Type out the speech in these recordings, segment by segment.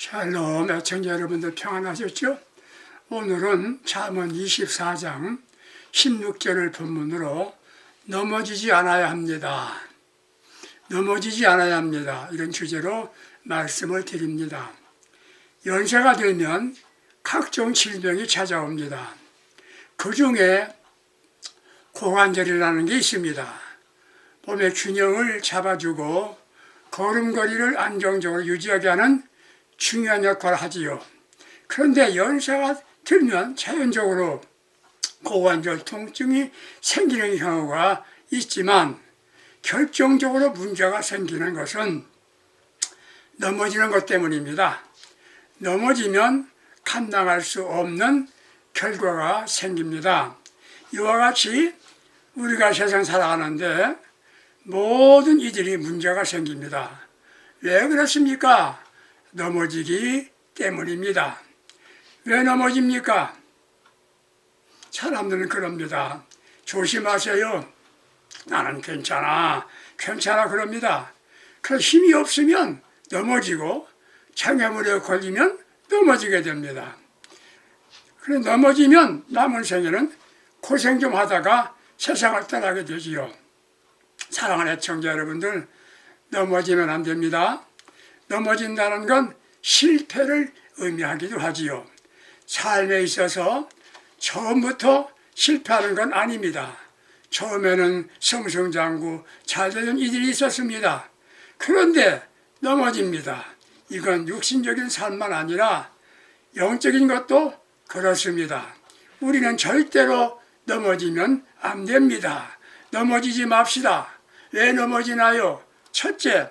샬롬 애청자 여러분들 평안하셨죠? 오늘은 잠언 24장 16절을 본문으로 넘어지지 않아야 합니다. 넘어지지 않아야 합니다. 이런 주제로 말씀을 드립니다. 연세가 들면 각종 질병이 찾아옵니다. 그 중에 고관절이라는 게 있습니다. 몸의 균형을 잡아주고 걸음걸이를 안정적으로 유지하게 하는 중요한 역할을 하지요. 그런데 연세가 들면 자연적으로 고관절 통증이 생기는 경우가 있지만 결정적으로 문제가 생기는 것은 넘어지는 것 때문입니다. 넘어지면 감당할 수 없는 결과가 생깁니다. 이와 같이 우리가 세상 살아가는데 모든 이들이 문제가 생깁니다. 왜 그렇습니까? 넘어지기 때문입니다. 왜 넘어집니까? 사람들은 그럽니다. 조심하세요. 나는 괜찮아 그럽니다. 그 힘이 없으면 넘어지고 장애물에 걸리면 넘어지게 됩니다. 그래 넘어지면 남은 생에는 고생 좀 하다가 세상을 떠나게 되지요. 사랑하는 애청자 여러분들, 넘어지면 안 됩니다. 넘어진다는 건 실패를 의미하기도 하지요. 삶에 있어서 처음부터 실패하는 건 아닙니다. 처음에는 승승장구 잘 되는 이들이 있었습니다. 그런데 넘어집니다. 이건 육신적인 삶만 아니라 영적인 것도 그렇습니다. 우리는 절대로 넘어지면 안 됩니다. 넘어지지 맙시다. 왜 넘어지나요? 첫째,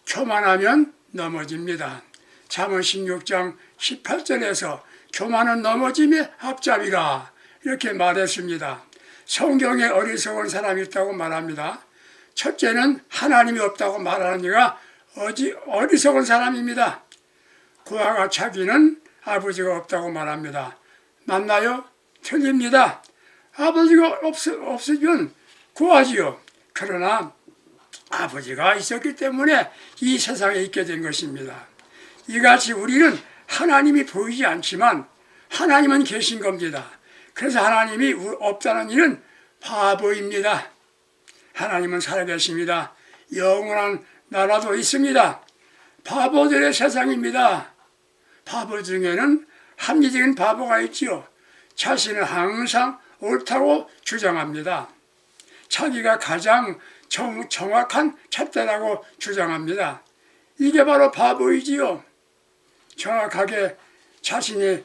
교만하면 넘어집니다. 잠언 16장 18절에서 교만은 넘어짐의 앞잡이라 이렇게 말했습니다. 성경에 어리석은 사람이 있다고 말합니다. 첫째는 하나님이 없다고 말하는 이가 어리석은 사람입니다. 구하가 자기는 아버지가 없다고 말합니다. 맞나요? 틀립니다. 아버지가 없으면 구하지요. 그러나 아버지가 있었기 때문에 이 세상에 있게 된 것입니다. 이같이 우리는 하나님이 보이지 않지만 하나님은 계신 겁니다. 그래서 하나님이 없다는 일은 바보입니다. 하나님은 살아계십니다. 영원한 나라도 있습니다. 바보들의 세상입니다. 바보 중에는 합리적인 바보가 있지요. 자신은 항상 옳다고 주장합니다. 자기가 가장 정확한 잣대라고 주장합니다. 이게 바로 바보이지요. 정확하게 자신의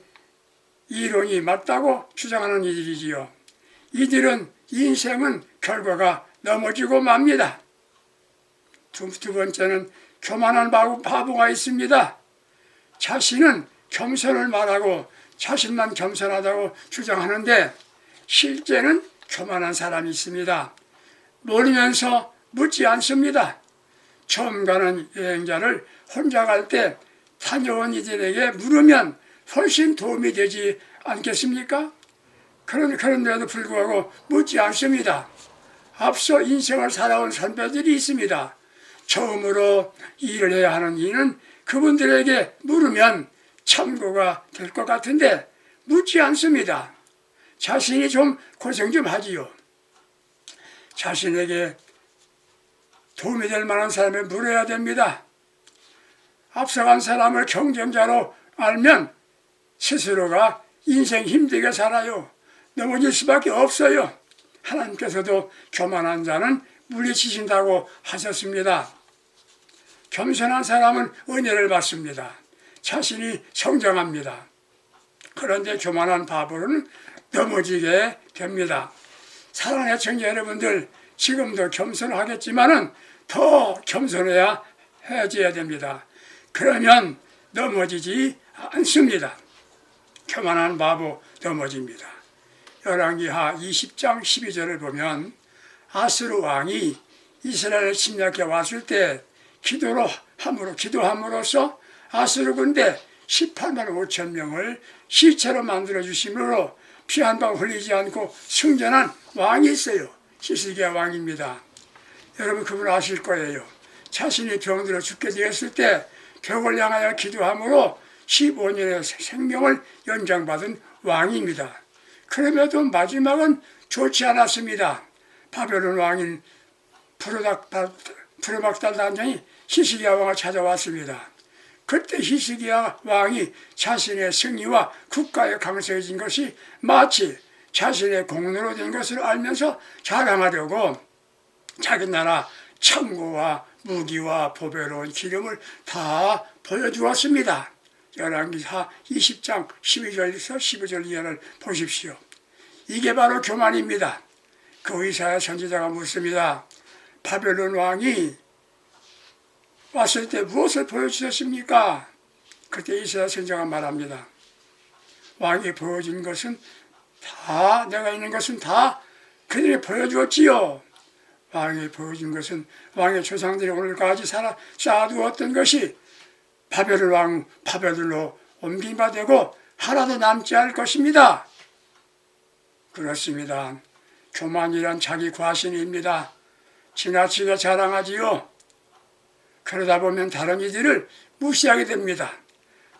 이론이 맞다고 주장하는 이들이지요. 이들은 인생은 결과가 넘어지고 맙니다. 두 번째는 교만한 바보가 있습니다. 자신은 겸손을 말하고 자신만 겸손하다고 주장하는데 실제는 교만한 사람이 있습니다. 모르면서 묻지 않습니다. 처음 가는 여행자를 혼자 갈 때 다녀온 이들에게 물으면 훨씬 도움이 되지 않겠습니까? 그런데도 불구하고 묻지 않습니다. 앞서 인생을 살아온 선배들이 있습니다. 처음으로 일을 해야 하는 이는 그분들에게 물으면 참고가 될 것 같은데 묻지 않습니다. 자신이 좀 고생 좀 하지요. 자신에게 도움이 될 만한 사람에 물어야 됩니다. 앞서간 사람을 경쟁자로 알면 스스로가 인생 힘들게 살아요. 넘어질 수밖에 없어요. 하나님께서도 교만한 자는 물리치신다고 하셨습니다. 겸손한 사람은 은혜를 받습니다. 자신이 성장합니다. 그런데 교만한 바보는 넘어지게 됩니다. 사랑하는 애청자 여러분들, 지금도 겸손하겠지만은 더 겸손해야 됩니다. 그러면 넘어지지 않습니다. 교만한 바보 넘어집니다. 열왕기하 20장 12절을 보면 아스루 왕이 이스라엘을 침략해 왔을 때 기도함으로써 아스루 군대 18만 5천 명을 시체로 만들어 주심으로 피 한 방 흘리지 않고 승전한 왕이 있어요. 히스기야 왕입니다. 여러분 그분 아실 거예요. 자신이 병들어 죽게 되었을 때 벽을 향하여 기도함으로 15년의 생명을 연장받은 왕입니다. 그럼에도 마지막은 좋지 않았습니다. 바벨론 왕인 부르막달 단장이 히스기야 왕을 찾아왔습니다. 그때 히스기야 왕이 자신의 승리와 국가의 강성해진 것이 마치 자신의 공로로 된 것을 알면서 자랑하려고 자기 나라 창고와 무기와 보배로운 기름을 다 보여주었습니다. 열왕기하 20장 12절에서 15절 이하를 보십시오. 이게 바로 교만입니다. 그 이사야 선지자가 묻습니다. 바벨론 왕이 왔을 때 무엇을 보여주셨습니까? 그때 이사야 선지자가 말합니다. 왕이 보여준 것은 다, 내가 있는 것은 다 그들이 보여주었지요. 왕이 보여준 것은 왕의 조상들이 오늘까지 쌓아두었던 것이 바벨로 옮김바 되고 하나도 남지 않을 것입니다. 그렇습니다. 교만이란 자기 과신입니다. 지나치게 자랑하지요. 그러다 보면 다른 이들을 무시하게 됩니다.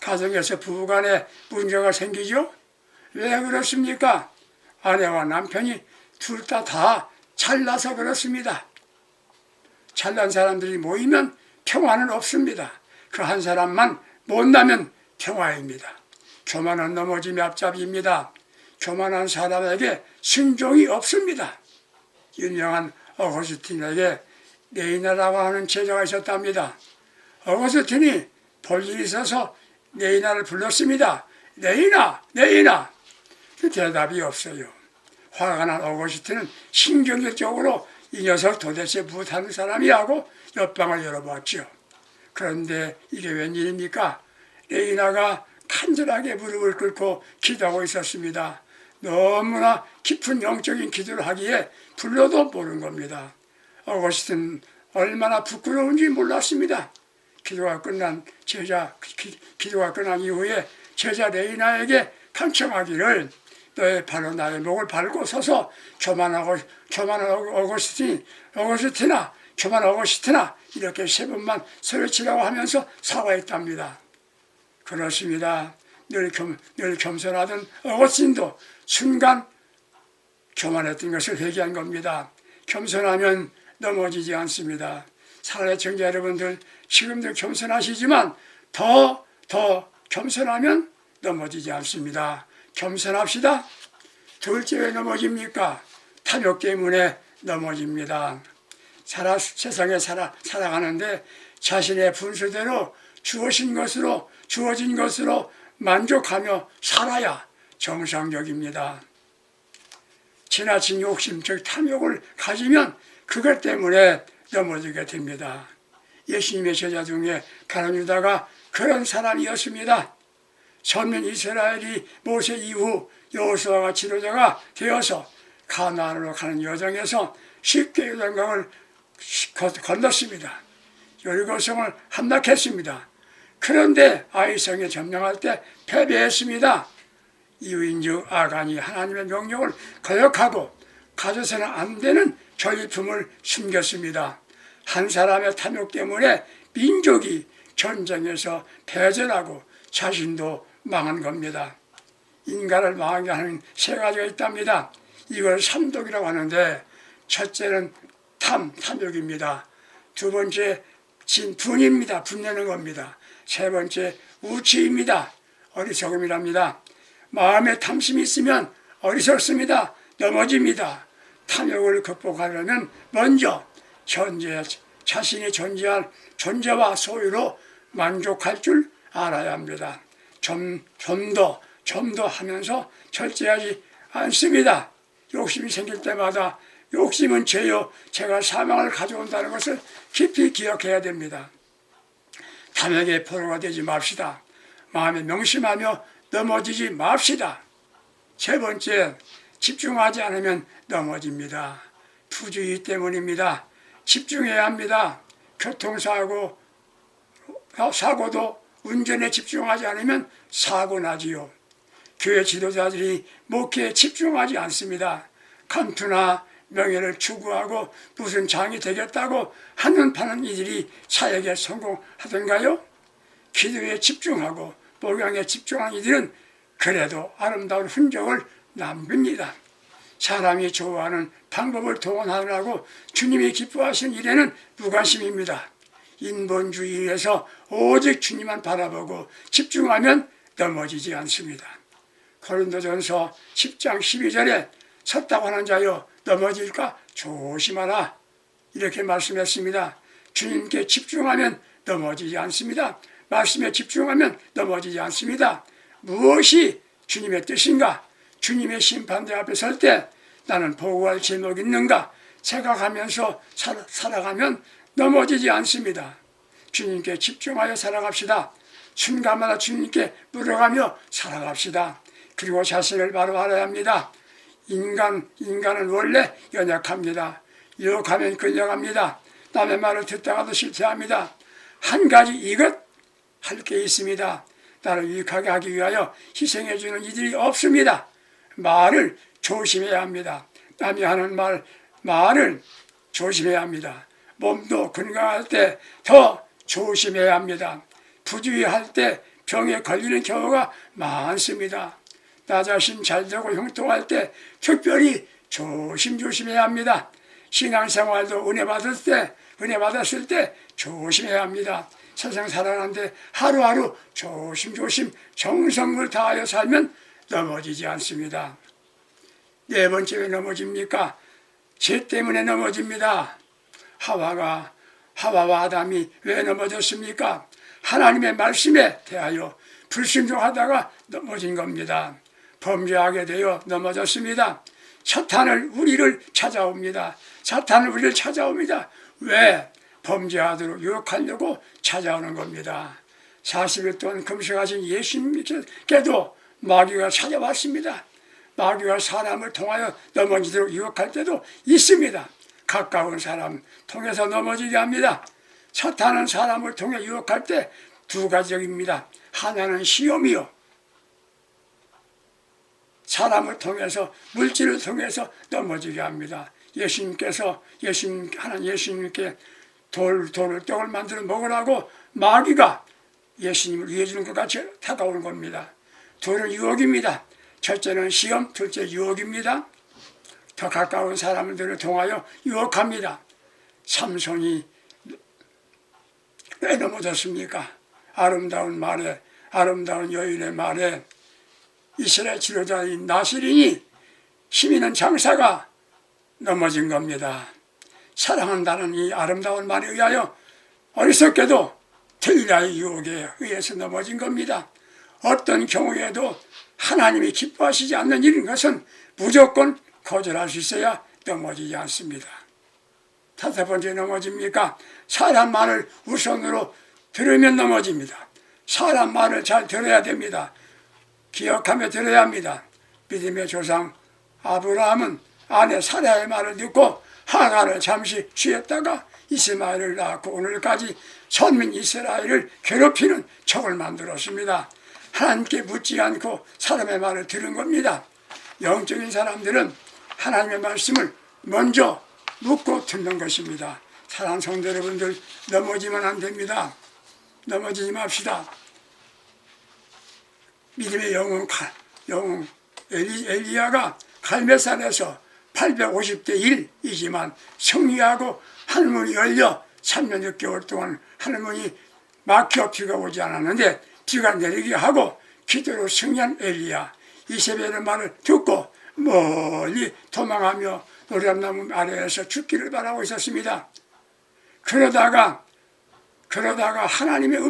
가정에서 부부간에 문제가 생기죠. 왜 그렇습니까? 아내와 남편이 둘 다 잘나서 그렇습니다. 잘난 사람들이 모이면 평화는 없습니다. 그 한 사람만 못나면 평화입니다. 교만은 넘어짐이 앞잡이입니다. 교만한 사람에게 순종이 없습니다. 유명한 어거스틴에게 네이나라고 하는 제자가 있었답니다. 어거스틴이 볼 일이 있어서 네이나를 불렀습니다. 네이나, 네이나. 그 대답이 없어요. 화가 난 어거스틴은 신경질적으로 이 녀석 도대체 무엇하는 사람이 하고 옆방을 열어봤죠. 그런데 이게 웬일입니까? 레이나가 간절하게 무릎을 꿇고 기도하고 있었습니다. 너무나 깊은 영적인 기도를 하기에 불러도 모른 겁니다. 어거스틴은 얼마나 부끄러운지 몰랐습니다. 기도가 끝난 이후에 제자 레이나에게 간청하기를 너의 바로 나의 목을 밟고 서서 교만한 어거스틴아 이렇게 3번만 소리치라고 하면서 사과했답니다. 그렇습니다. 늘 겸손하던 어거스틴도 순간 교만했던 것을 회개한 겁니다. 겸손하면 넘어지지 않습니다. 사랑하는 청자 여러분들, 지금도 겸손하시지만 더 겸손하면 넘어지지 않습니다. 겸손합시다. 둘째 왜 넘어집니까? 탐욕 때문에 넘어집니다. 세상에 살아가는데 자신의 분수대로 주어진 것으로 만족하며 살아야 정상적입니다. 지나친 욕심, 즉 탐욕을 가지면 그것 때문에 넘어지게 됩니다. 예수님의 제자 중에 가룟 유다가 그런 사람이었습니다. 선민 이스라엘이 모세 이후 여호수아가 지도자가 되어서 가나안으로 가는 여정에서 쉽게 요단강을 건넜습니다. 여리고성을 함락했습니다. 그런데 아이성에 점령할 때 패배했습니다. 이유인즉 아간이 하나님의 명령을 거역하고 가져서는 안 되는 전리품을 숨겼습니다. 한 사람의 탐욕 때문에 민족이 전쟁에서 패전하고 자신도 망한 겁니다. 인간을 망하게 하는 3가지가 있답니다. 이걸 삼독이라고 하는데 첫째는 탐욕입니다. 두 번째 분입니다. 분내는 겁니다. 세 번째 우치입니다. 어리석음이랍니다. 마음에 탐심이 있으면 어리석습니다. 넘어집니다. 탐욕을 극복하려면 먼저 자신이 존재와 소유로 만족할 줄 알아야 합니다. 좀 더 하면서 절제하지 않습니다. 욕심이 생길 때마다 욕심은 죄요, 죄가 사망을 가져온다는 것을 깊이 기억해야 됩니다. 탐욕의 포로가 되지 맙시다. 마음에 명심하며 넘어지지 맙시다. 세 번째, 집중하지 않으면 넘어집니다. 부주의 때문입니다. 집중해야 합니다. 교통사고도 운전에 집중하지 않으면 사고 나지요. 교회 지도자들이 목회에 집중하지 않습니다. 감투나 명예를 추구하고 무슨 장이 되겠다고 하는 파는 이들이 사역에 성공하던가요? 기도에 집중하고 목양에 집중한 이들은 그래도 아름다운 흔적을 남깁니다. 사람이 좋아하는 방법을 동원하느라고 주님이 기뻐하시는 일에는 무관심입니다. 인본주의에서 오직 주님만 바라보고 집중하면 넘어지지 않습니다. 고린도전서 10장 12절에 섰다고 하는 자여 넘어질까 조심하라 이렇게 말씀했습니다. 주님께 집중하면 넘어지지 않습니다. 말씀에 집중하면 넘어지지 않습니다. 무엇이 주님의 뜻인가? 주님의 심판대 앞에 설 때 나는 보고할 제목이 있는가 생각하면서 살아가면 넘어지지 않습니다. 주님께 집중하여 살아갑시다. 순간마다 주님께 물어가며 살아갑시다. 그리고 자신을 바로 알아야 합니다. 인간은 원래 연약합니다. 유혹하면 끌려갑니다. 남의 말을 듣다가도 실패합니다. 한 가지 이것 할 게 있습니다. 나를 유익하게 하기 위하여 희생해주는 이들이 없습니다. 말을 조심해야 합니다. 남이 하는 말을 조심해야 합니다. 몸도 건강할 때 더 조심해야 합니다. 부주의할 때 병에 걸리는 경우가 많습니다. 나 자신 잘되고 형통할 때 특별히 조심해야 합니다. 신앙생활도 은혜 받았을 때 조심해야 합니다. 세상 살아가는데 하루하루 조심 정성을 다하여 살면 넘어지지 않습니다. 네 번째 왜 넘어집니까? 죄 때문에 넘어집니다. 하와와 아담이 왜 넘어졌습니까? 하나님의 말씀에 대하여 불순종하다가 넘어진 겁니다. 범죄하게 되어 넘어졌습니다. 사탄은 우리를 찾아옵니다. 왜? 범죄하도록 유혹하려고 찾아오는 겁니다. 40일 동안 금식하신 예수님께도 마귀가 찾아왔습니다. 마귀가 사람을 통하여 넘어지도록 유혹할 때도 있습니다. 가까운 사람 통해서 넘어지게 합니다. 사탄은 사람을 통해 유혹할 때 두 가지입니다. 하나는 시험이요. 사람을 통해서 물질을 통해서 넘어지게 합니다. 예수님께 떡을 만들어 먹으라고 마귀가 예수님을 위해 주는 것 같이 다가오는 겁니다. 둘은 유혹입니다. 첫째는 시험, 둘째 유혹입니다. 더 가까운 사람들을 통하여 유혹합니다. 삼손이 왜 넘어졌습니까? 아름다운 여인의 말에 이스라엘 지도자인 나실인이 힘 있는 장사가 넘어진 겁니다. 사랑한다는 이 아름다운 말에 의하여 어리석게도 들리라의 유혹에 의해서 넘어진 겁니다. 어떤 경우에도 하나님이 기뻐하시지 않는 일인 것은 무조건 거절할 수 있어야 넘어지지 않습니다. 다섯 번째 넘어집니까? 사람 말을 우선으로 들으면 넘어집니다. 사람 말을 잘 들어야 됩니다. 기억하며 들어야 합니다. 믿음의 조상 아브라함은 아내 사라의 말을 듣고 하가를 잠시 쉬었다가 이스마엘을 낳고 오늘까지 선민 이스라엘을 괴롭히는 척을 만들었습니다. 하나님께 묻지 않고 사람의 말을 들은 겁니다. 영적인 사람들은 하나님의 말씀을 먼저 묻고 듣는 것입니다. 사랑하는 성도 여러분들, 넘어지면 안 됩니다. 넘어지지 맙시다. 믿음의 영웅 엘리야가 갈멜산에서 850대 1이지만 승리하고 하늘문이 열려 3년 6개월 동안 하늘문이 막혀 비가 오지 않았는데 비가 내리게 하고 기도로 승리한 엘리야. 이세벨의 말을 듣고 멀리 도망하며 노량나무 아래에서 죽기를 바라고 있었습니다. 그러다가 하나님의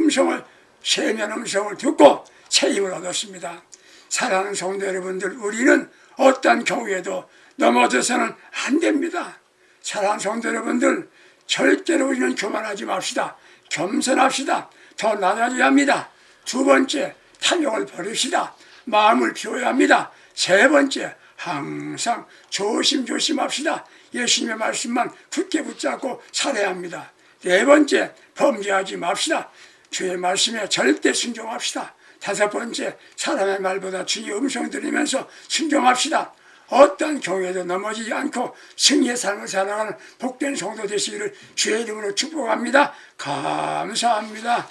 세미한 음성을 듣고 새 힘을 얻었습니다. 사랑하는 성도 여러분들, 우리는 어떤 경우에도 넘어져서는 안 됩니다. 사랑하는 성도 여러분들, 절대로 우리는 교만하지 맙시다. 겸손합시다. 더 나아져야 합니다. 두 번째, 탐욕을 버립시다. 마음을 비워야 합니다. 세 번째, 항상 조심합시다. 예수님의 말씀만 굳게 붙잡고 살아야 합니다. 네 번째, 범죄하지 맙시다. 주의 말씀에 절대 순종합시다. 다섯 번째, 사람의 말보다 주의 음성 들으면서 순종합시다. 어떤 경우에도 넘어지지 않고 승리의 삶을 살아가는 복된 성도 되시기를 주의 이름으로 축복합니다. 감사합니다.